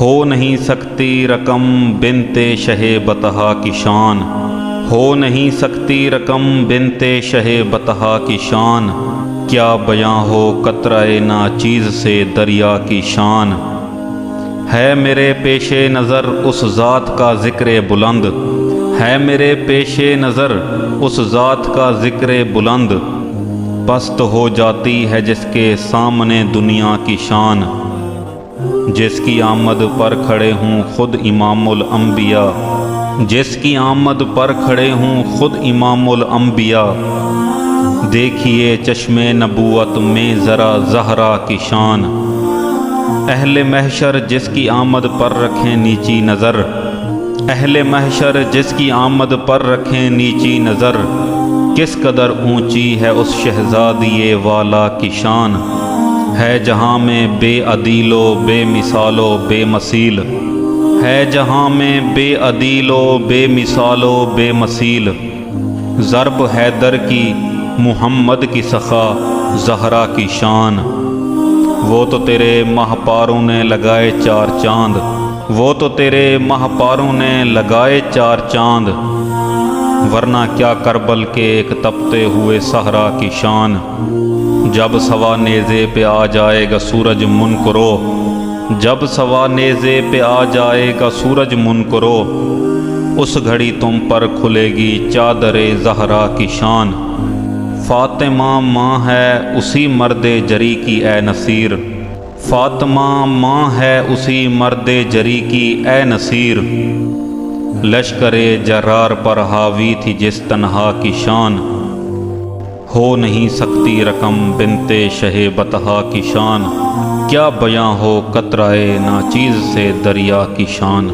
ہو نہیں سکتی رقم بنتے شہ بطحا کی شان، ہو نہیں سکتی رقم بنتے شہ بطحا کی شان، کیا بیاں ہو قطرہ ناچیز سے دریا کی شان۔ ہے میرے پیش نظر اس ذات کا ذکر بلند، ہے میرے پیش نظر اس ذات کا ذکر بلند، پست ہو جاتی ہے جس کے سامنے دنیا کی شان۔ جس کی آمد پر کھڑے ہوں خود امام الانبیاء، جس کی آمد پر کھڑے ہوں خود امام الانبیاء، دیکھیے چشم نبوت میں ذرا زہرا کی شان۔ اہل محشر جس کی آمد پر رکھیں نیچی نظر، اہل محشر جس کی آمد پر رکھیں نیچی نظر، کس قدر اونچی ہے اس شہزادی والا کی شان۔ ہے جہاں میں بے عدیل و بے مثال و بے مثیل، ہے جہاں میں بے عدیل و بے مثال و بے مثیل، ضرب حیدر کی محمد کی سخا زہرا کی شان۔ وہ تو تیرے ماہ پاروں نے لگائے چار چاند، وہ تو تیرے ماہ پاروں نے لگائے چار چاند، ورنہ کیا کربل کے ایک تپتے ہوئے صحرا کی شان۔ جب سوا نیزے پہ آ جائے گا سورج منکرو، جب سوا نیزے پہ آ جائے گا سورج منکرو، اس گھڑی تم پر کھلے گی چادر زہرا کی شان۔ فاطمہ ماں ہے اسی مرد جری کی اے نصیر، فاطمہ ماں ہے اسی مرد جری کی اے نصیر، لشکر جرار پر حاوی تھی جس تنہا کی شان۔ ہو نہیں سکتی رقم بنتے شہ بطحا کی شان، کیا بیاں ہو قطرہ ناچیز سے دریا کی شان۔